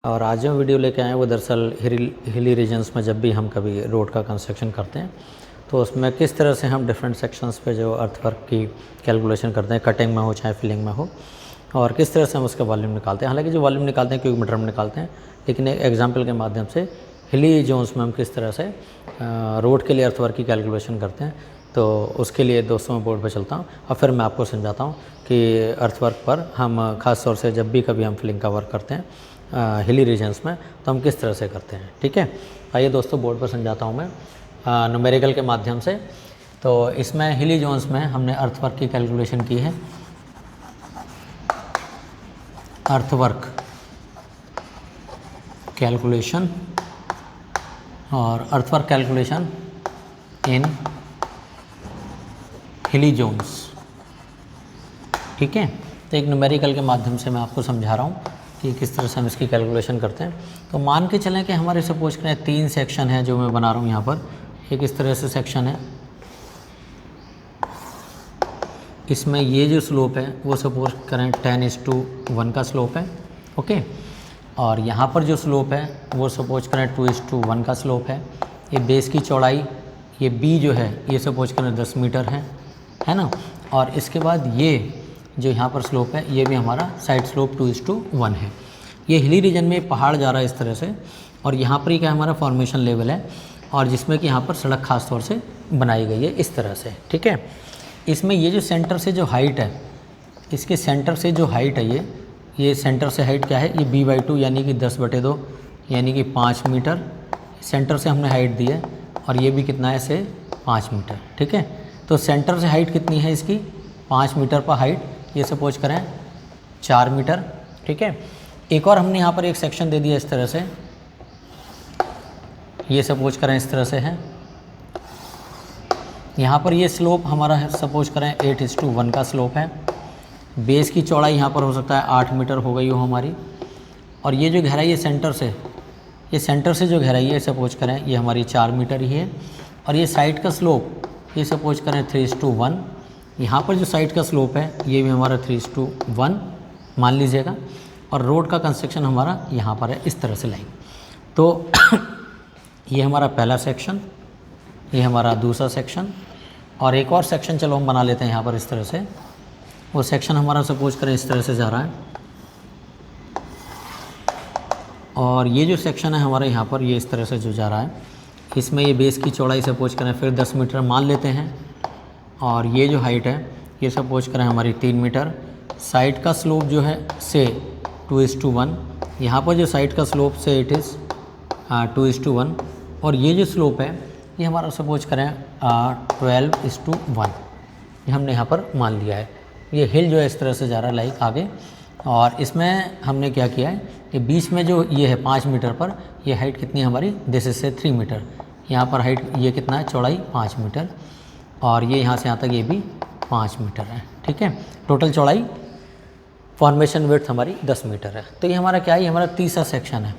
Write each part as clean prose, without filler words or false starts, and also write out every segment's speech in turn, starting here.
और आज जो वीडियो लेके आए हैं वो दरअसल हिली रीजन्स में जब भी हम कभी रोड का कंस्ट्रक्शन करते हैं तो उसमें किस तरह से हम डिफरेंट सेक्शंस पे जो अर्थवर्क की कैलकुलेशन करते हैं, कटिंग में हो चाहे फिलिंग में हो, और किस तरह से हम उसका वॉल्यूम निकालते हैं। हालांकि जो वॉल्यूम निकालते हैं क्यूबिक मीटर में निकालते हैं, लेकिन एक एग्जाम्पल के माध्यम से हिली जोन्स में हम किस तरह से रोड के लिए अर्थवर्क की कैलकुलेशन करते हैं, तो उसके लिए दोस्तों मैं बोर्ड पर चलता हूँ और फिर मैं आपको समझाता हूँ कि अर्थवर्क पर हम ख़ास तौर से जब भी कभी हम फिलिंग का वर्क करते हैं हिली रीजन्स में तो हम किस तरह से करते हैं। ठीक है, आइए दोस्तों बोर्ड पर समझाता हूँ मैं न्यूमेरिकल के माध्यम से। तो इसमें हिली जोन्स में हमने अर्थवर्क की कैलकुलेशन की है। अर्थवर्क कैलकुलेशन और अर्थवर्क कैलकुलेशन इन हिली जोन्स। ठीक है, तो एक न्यूमेरिकल के माध्यम से मैं आपको समझा रहा हूँ कि किस तरह से हम इसकी कैलकुलेशन करते हैं। तो मान के चलें कि हमारे सपोज करें 3 सेक्शन है जो मैं बना रहा हूँ यहाँ पर। एक इस तरह से सेक्शन है, इसमें ये जो स्लोप है वो सपोज करें 10:1 का स्लोप है। ओके, और यहाँ पर जो स्लोप है वो सपोज करें 2:1 का स्लोप है। ये बेस की चौड़ाई ये बी जो है ये सपोज करें 10 मीटर है ना। और इसके बाद ये जो यहाँ पर स्लोप है ये भी हमारा साइड स्लोप 2:1 है। ये हिली रीजन में पहाड़ जा रहा है इस तरह से, और यहाँ पर ही क्या हमारा फॉर्मेशन लेवल है, और जिसमें कि यहाँ पर सड़क खास तौर से बनाई गई है इस तरह से। ठीक है, इसमें ये जो सेंटर से जो हाइट है, इसके सेंटर से जो हाइट है ये सेंटर से हाइट क्या है, ये b/2 यानी कि 10/2 यानी कि 5 मीटर सेंटर से हमने हाइट दी है, और ये भी कितना है से 5 मीटर। ठीक है, तो सेंटर से हाइट कितनी है इसकी 5 मीटर पर हाइट, ये सपोज करें 4 मीटर। ठीक है, एक और हमने यहाँ पर एक सेक्शन दे दिया इस तरह से, ये सपोज करें इस तरह से है। यहाँ पर ये स्लोप हमारा है सपोज करें 8:1 का स्लोप है। बेस की चौड़ाई यहाँ पर हो सकता है 8 मीटर हो गई हो हमारी, और ये जो गहराई है सेंटर से, ये सेंटर से जो गहराई है सपोज करें ये हमारी 4 मीटर ही है। और ये साइड का स्लोप ये सपोज करें 3:1। यहाँ पर जो साइड का स्लोप है ये भी हमारा 3:1 मान लीजिएगा, और रोड का कंस्ट्रक्शन हमारा यहाँ पर है इस तरह से लाइन। तो ये हमारा पहला सेक्शन, ये हमारा दूसरा सेक्शन, और एक और सेक्शन चलो हम बना लेते हैं यहाँ पर इस तरह से। वो सेक्शन हमारा सपोज करें इस तरह से जा रहा है, और ये जो सेक्शन है हमारा यहाँ पर ये इस तरह से जो जा रहा है, इसमें ये बेस की चौड़ाई सपोज करें फिर 10 मीटर मान लेते हैं, और ये जो हाइट है ये सपोज करें हमारी 3 मीटर। साइड का स्लोप जो है से 2:1, यहाँ पर जो साइड का स्लोप से इट इज़ 2:1, और ये जो स्लोप है ये हमारा सपोज करें 12:1, ये हमने यहाँ पर मान लिया है। ये हिल जो है इस तरह से जा रहा है लाइक आगे, और इसमें हमने क्या किया है कि बीच में जो ये है 5 मीटर पर ये हाइट कितनी है हमारी, दिस इज से 3 मीटर। यहाँ पर हाइट ये कितना है, चौड़ाई 5 मीटर, और ये यहाँ से यहाँ तक ये भी 5 मीटर है। ठीक है, टोटल चौड़ाई फॉर्मेशन विड्थ हमारी 10 मीटर है। तो ये हमारा क्या है, ये हमारा तीसरा सेक्शन है।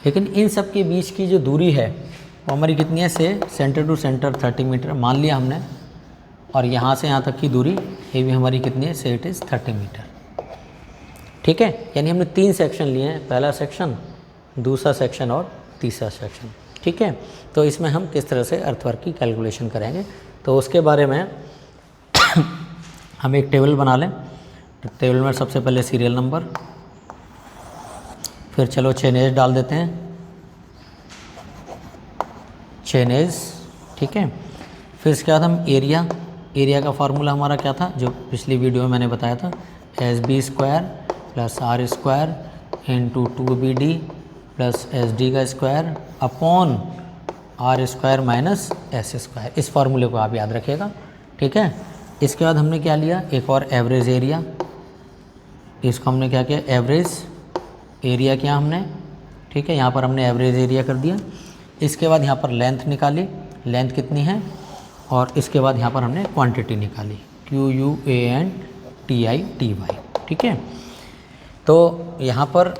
लेकिन इन सब के बीच की जो दूरी है वो हमारी कितनी है से सेंटर टू सेंटर 30 मीटर मान लिया हमने, और यहाँ से यहाँ तक की दूरी ये भी हमारी कितनी है से इट इज़ 30 मीटर। ठीक है, यानी हमने 3 सेक्शन लिए हैं, पहला सेक्शन, दूसरा सेक्शन और तीसरा सेक्शन। ठीक है, तो इसमें हम किस तरह से अर्थवर्क की कैलकुलेशन करेंगे तो उसके बारे में हम एक टेबल बना लें। तो टेबल में सबसे पहले सीरियल नंबर, फिर चलो चेनेज डाल देते हैं, चेनेज। ठीक है, फिर इसके बाद हम एरिया का फार्मूला हमारा क्या था जो पिछली वीडियो में मैंने बताया था, SB² + R² × 2BD + SD का स्क्वायर अपॉन R² - S²। इस फार्मूले को आप याद रखिएगा। ठीक है, इसके बाद हमने क्या लिया, एक और एवरेज एरिया, इसको हमने क्या किया, एवरेज एरिया किया हमने। ठीक है, यहाँ पर हमने एवरेज एरिया कर दिया। इसके बाद यहाँ पर लेंथ निकाली, लेंथ कितनी है, और इसके बाद यहाँ पर हमने क्वांटिटी निकाली, QUANTITY। ठीक है, तो यहाँ पर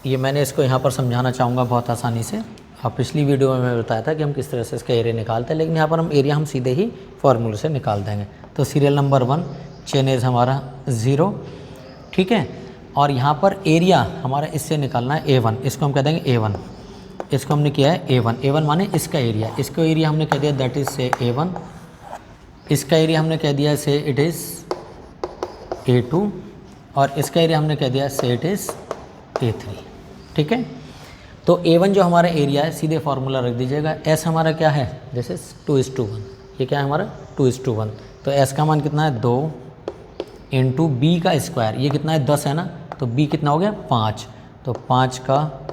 ये मैंने इसको यहाँ पर समझाना चाहूँगा बहुत आसानी से। अब पिछली वीडियो में मैं बताया था कि हम किस तरह से इसका एरिया निकालते हैं, लेकिन यहाँ पर हम एरिया हम सीधे ही फार्मूले से निकाल देंगे। तो सीरियल नंबर 1 चेन एज हमारा 0। ठीक है, और यहाँ पर एरिया हमारा इससे निकालना है A1, इसको हम कह देंगे A1, इसको हमने किया है A1, A1 माने इसका एरिया, इसको एरिया हमने कह दिया दैट इज से A1, इसका एरिया हमने कह दिया से इट इज़ A2 और इसका एरिया हमने कह दिया से इट इज़ A3। ठीक है, तो A1 जो हमारा एरिया है सीधे फार्मूला रख दीजिएगा, S हमारा क्या है, दिस इज 2:1, ये क्या है हमारा 2:1, तो S का मान कितना है 2 इंटू B का स्क्वायर, ये कितना है 10 है ना, तो B कितना हो गया 5, तो 5 का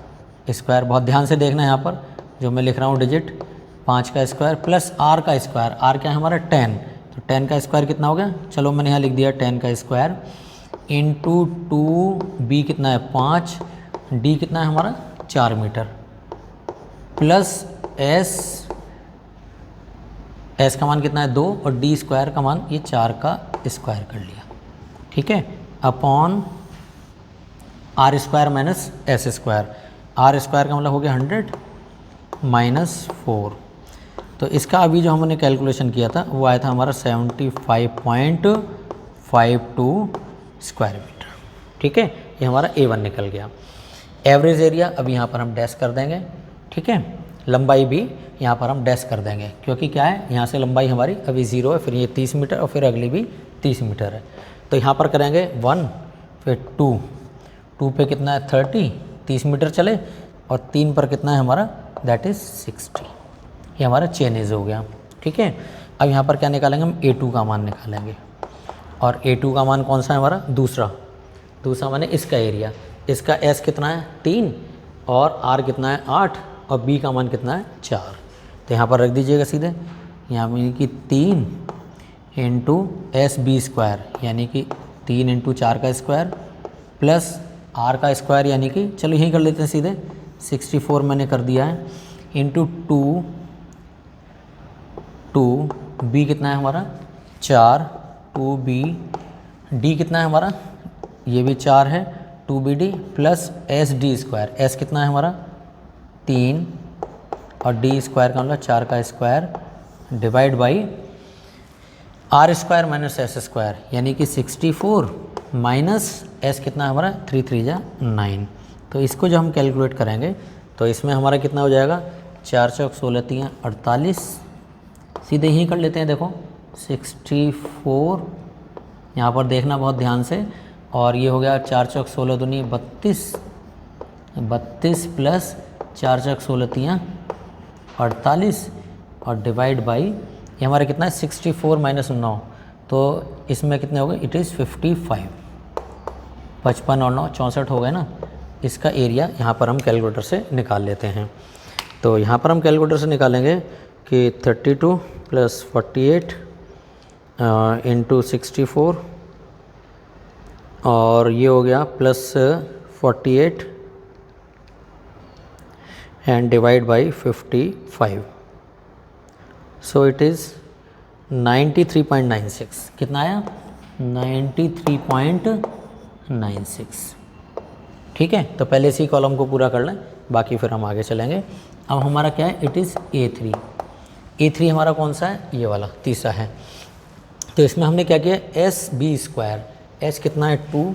स्क्वायर, बहुत ध्यान से देखना है यहाँ पर जो मैं लिख रहा हूँ डिजिट, 5 का स्क्वायर प्लस R का स्क्वायर, R क्या है हमारा 10, तो 10 का स्क्वायर कितना हो गया, चलो मैंने यहाँ लिख दिया 10 का स्क्वायर इंटू 2, B कितना है 5, D कितना है हमारा 4 मीटर, प्लस S का मान कितना है 2 और D स्क्वायर का मान ये 4 का स्क्वायर कर लिया। ठीक है, upon R square minus S square, R square का मतलब हो गया 100 माइनस 4, तो इसका अभी जो हमने कैलकुलेशन किया था वो आया था हमारा 75.52 स्क्वायर मीटर। ठीक है, ये हमारा A1 निकल गया। एवरेज एरिया अब यहाँ पर हम डैश कर देंगे। ठीक है, लंबाई भी यहाँ पर हम डैश कर देंगे क्योंकि क्या है, यहाँ से लंबाई हमारी अभी 0 है, फिर ये 30 मीटर और फिर अगली भी 30 मीटर है, तो यहाँ पर करेंगे 1 फिर 2 पे कितना है 30 मीटर चले और 3 पर कितना है हमारा दैट इज़ 60, ये हमारा चेनेज हो गया। ठीक है, अब यहाँ पर क्या निकालेंगे हम A2 का मान निकालेंगे, और A2 का मान कौन सा है हमारा दूसरा माने इसका एरिया, इसका S कितना है 3 और R कितना है 8 और B का मान कितना है 4, तो यहाँ पर रख दीजिएगा सीधे, यहाँ पर कि 3 इंटू SB स्क्वायर यानी कि 3 इंटू 4 का स्क्वायर प्लस R का स्क्वायर यानी कि चलो यही कर लेते हैं सीधे 64 मैंने कर दिया है इंटू 2 B कितना है हमारा 4 2B, D कितना है हमारा ये भी 4 है 2BD plus SD square, S कितना है हमारा 3 और D स्क्वायर का मतलब 4 का square divide by R square minus S square यानी कि 64 माइनस S कितना है हमारा 3 3 जा 9, तो इसको जो हम कैलकुलेट करेंगे तो इसमें हमारा कितना हो जाएगा 4 चौक 16 3 48, सीधे यही कर लेते हैं देखो 64, यहाँ पर देखना बहुत ध्यान से, और ये हो गया 4 चौक 16 दूनी 32 प्लस 4 चौक 16 3 48 और डिवाइड बाई ये हमारा कितना है 64 माइनस 9, तो इसमें कितने हो गए इट इज़ 55, 55 और 9 64 हो गए ना। इसका एरिया यहाँ पर हम कैलकुलेटर से निकाल लेते हैं, तो यहाँ पर हम कैलकुलेटर से निकालेंगे कि 32 प्लस 48 इंटू 64 और ये हो गया plus 48 and divide by 55, so it is 93.96, कितना आया 93.96। ठीक है, तो पहले इसी कॉलम को पूरा कर लें, बाकी फिर हम आगे चलेंगे। अब हमारा क्या है इट इज़ A3 हमारा कौन सा है ये वाला तीसरा है, तो इसमें हमने क्या किया SB स्क्वायर, S कितना है 2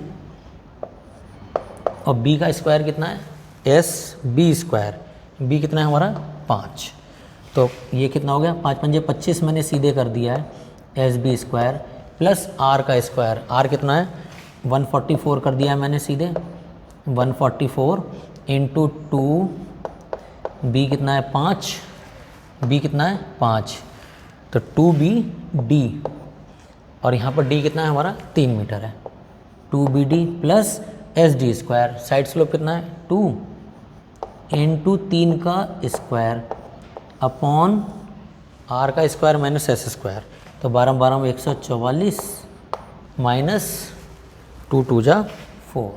और B का स्क्वायर कितना है SB स्क्वायर, B कितना है हमारा 5, तो ये कितना हो गया 5 पंजे 25 मैंने सीधे कर दिया है SB स्क्वायर प्लस R का स्क्वायर, R कितना है 144 कर दिया है मैंने सीधे 144 इंटू 2, B कितना है 5, B कितना है 5, तो 2BD और यहाँ पर D कितना है हमारा 3 मीटर है 2BD plus SD square, side slope कितना है 2 इंटू 3 का स्क्वायर अपॉन R का स्क्वायर माइनस S स्क्वायर, तो 12 12 में 144 माइनस 2 2 जा 4।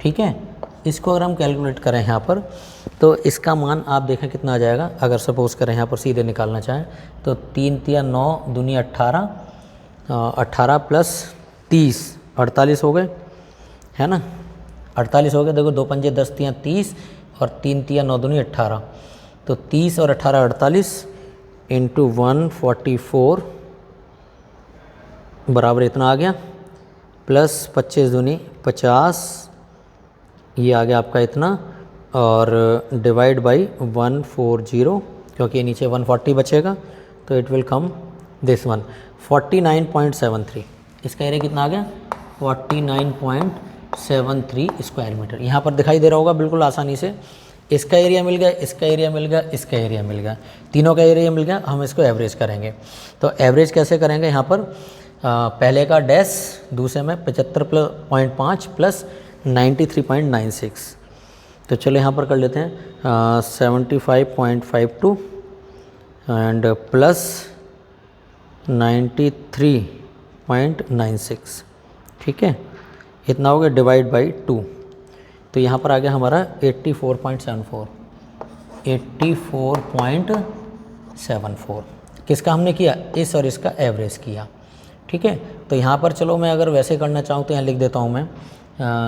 ठीक है, इसको अगर हम कैलकुलेट करें यहाँ पर तो इसका मान आप देखें कितना आ जाएगा, अगर सपोज करें यहाँ पर सीधे निकालना चाहें तो 3 3 9 दूनी 18 18 प्लस 30 48 हो गए है ना, 48 हो गए, देखो 2 पंजे 10 3 30 और 3 3 9 दूनी 18, तो 30 और 18 48 इंटू 144 बराबर इतना आ गया प्लस 25 दूनी 50, ये आ गया आपका इतना, और डिवाइड बाई 140, क्योंकि नीचे 140 बचेगा तो it will come this one 49.73। इसका एरिया कितना आ गया 49.73 स्क्वायर मीटर। यहाँ पर दिखाई दे रहा होगा बिल्कुल आसानी से। इसका एरिया मिल गया, इसका एरिया मिल गया, इसका एरिया मिल गया, तीनों का एरिया मिल गया। हम इसको एवरेज करेंगे। तो एवरेज कैसे करेंगे, यहाँ पर पहले का डैश, दूसरे में 75.5 प्लस 93.96। तो चलो यहाँ पर कर लेते हैं 75.52 एंड प्लस 93.96, ठीक है, इतना हो गया, डिवाइड बाई 2। तो यहाँ पर आ गया हमारा 84.74, 84.74। किसका हमने किया, इस और इसका एवरेज किया, ठीक है। तो यहाँ पर चलो मैं अगर वैसे करना चाहूँ तो यहाँ लिख देता हूँ मैं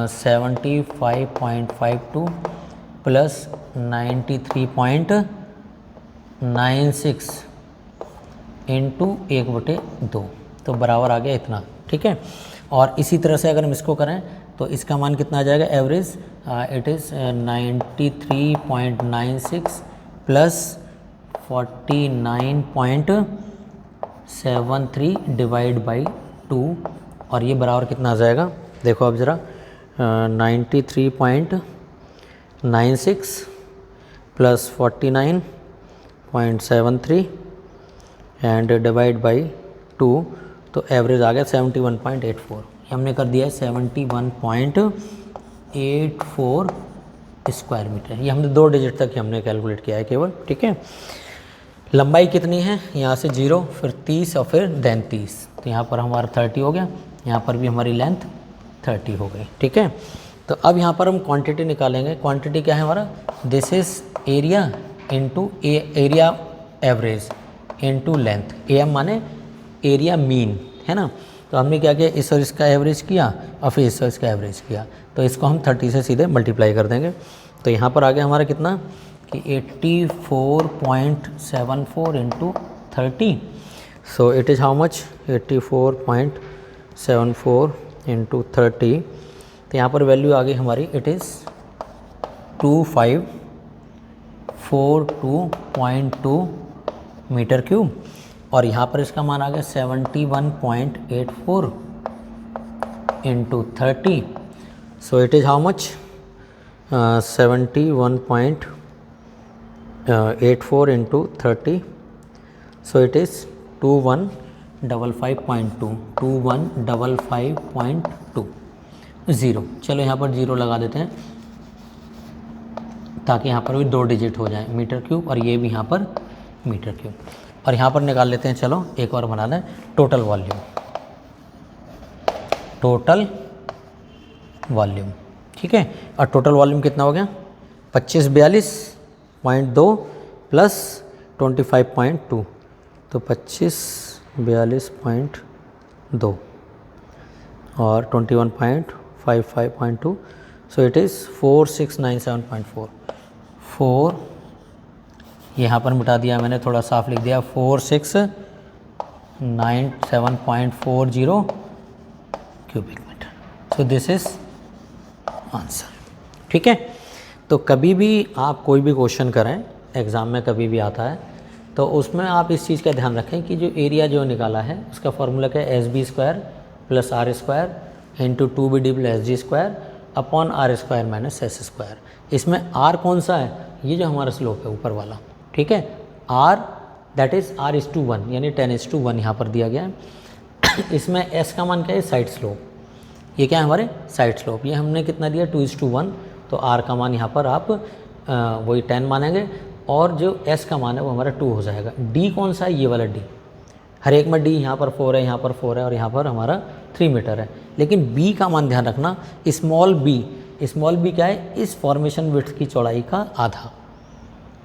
75.52 प्लस 93.96 इंटू 1/2, तो बराबर आ गया इतना, ठीक है। और इसी तरह से अगर हम इसको करें तो इसका मान कितना आ जाएगा average, it is 93.96 plus 49.73 divide by 2, और ये बराबर कितना आ जाएगा, देखो अब ज़रा 93.96 प्लस 49.73 एंड डिवाइड बाई 2, तो एवरेज आ गया 71.84। हमने कर दिया है 71.84 स्क्वायर मीटर। ये हमने 2 डिजिट तक हमने कैलकुलेट किया है केवल, ठीक है। लंबाई कितनी है, यहाँ से 0, फिर 30 और फिर देन 30, तो यहाँ पर हमारा 30 हो गया, यहाँ पर भी हमारी लेंथ 30 हो गई, ठीक है। तो अब यहाँ पर हम क्वांटिटी निकालेंगे। क्वांटिटी क्या है हमारा, this is area into area average into length. M माने एरिया मीन, है ना। तो हमने क्या किया, इस और इसका एवरेज किया और फिर इस और इसका एवरेज किया, तो इसको हम 30 से सीधे मल्टीप्लाई कर देंगे। तो यहाँ पर आ गया हमारा कितना कि 84.74 into 30, so it is how much 84.74 into 30। तो यहाँ पर वैल्यू आ गई हमारी, इट इज़ 2542.2 मीटर क्यूब, और यहाँ पर इसका मान आ गया 71.84 into 30, so it is how much 71.84 into 30, so it is 2155.2, 2155.2। चलो यहाँ पर 0 लगा देते हैं ताकि यहाँ पर भी 2 डिजिट हो जाए, मीटर क्यूब, और ये भी यहाँ पर मीटर क्यूब। और यहाँ पर निकाल लेते हैं, चलो एक और बना लें, टोटल वॉल्यूम। टोटल वॉल्यूम, ठीक है। और टोटल वॉल्यूम कितना हो गया 2542.2 प्लस 25.2, तो 2542.2 और 21.55.2, सो इट इज़ 4697.4। 4 यहाँ पर मिटा दिया मैंने, थोड़ा साफ लिख दिया, 4697.40 cubic metre. So this is answer, ठीक है। तो कभी भी आप कोई भी क्वेश्चन करें एग्ज़ाम में, कभी भी आता है, तो उसमें आप इस चीज़ का ध्यान रखें कि जो एरिया जो निकाला है उसका फॉर्मूला क्या है, SB² plus R² into 2BD plus SG² upon R² minus S²। इसमें R कौन सा है, ये जो हमारा स्लोप है ऊपर वाला, ठीक है। R दैट इज़ R/1 यानी 10/1 यहाँ पर दिया गया है। इसमें S का मान क्या है, साइड स्लोप, ये क्या है हमारे साइड स्लोप, ये हमने कितना दिया 2/1, तो R का मान यहाँ पर आप वही 10 मानेंगे, और जो S का मान है वो हमारा 2 हो जाएगा। D कौन सा है, ये वाला D, हर एक में D, यहाँ पर 4 है, यहाँ पर 4 है, और यहाँ पर हमारा 3 मीटर है। लेकिन B का मान ध्यान रखना, स्मॉल b क्या है, इस फॉर्मेशन विड्थ की चौड़ाई का आधा,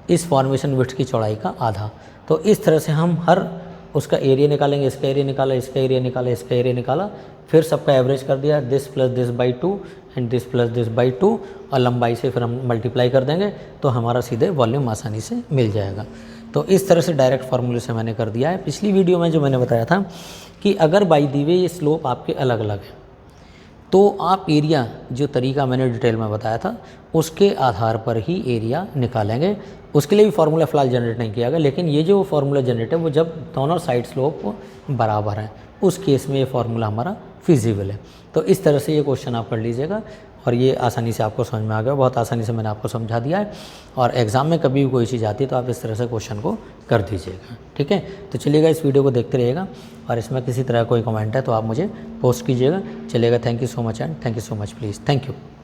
इस फॉर्मेशन विड्थ की चौड़ाई का आधा। तो इस तरह से हम हर उसका एरिया निकालेंगे, इसका एरिया निकाला, इसका एरिया निकाला, इसका एरिया निकाला, फिर सबका एवरेज कर दिया, this plus this by 2 and this plus this by 2, और लंबाई से फिर हम मल्टीप्लाई कर देंगे, तो हमारा सीधे वॉल्यूम आसानी से मिल जाएगा। तो इस तरह से डायरेक्ट फार्मूले से मैंने कर दिया है। पिछली वीडियो में जो मैंने बताया था कि अगर बाई दी वे ये स्लोप आपके अलग अलग है, तो आप एरिया जो तरीका मैंने डिटेल में बताया था उसके आधार पर ही एरिया निकालेंगे। उसके लिए भी फार्मूला फ़िलहाल जनरेट नहीं किया गया, लेकिन ये जो फार्मूला जनरेट है वो जब दोनों साइड स्लोप बराबर हैं उस केस में ये फार्मूला हमारा फिजिबल है। तो इस तरह से ये क्वेश्चन आप कर लीजिएगा और ये आसानी से आपको समझ में आ गया। बहुत आसानी से मैंने आपको समझा दिया है और एग्ज़ाम में कभी भी कोई चीज़ आती है तो आप इस तरह से क्वेश्चन को कर दीजिएगा, ठीक है। तो चलिएगा, इस वीडियो को देखते रहिएगा और इसमें किसी तरह कोई कमेंट है तो आप मुझे पोस्ट कीजिएगा। चलिएगा, thank you so much and thank you so much, please, thank you.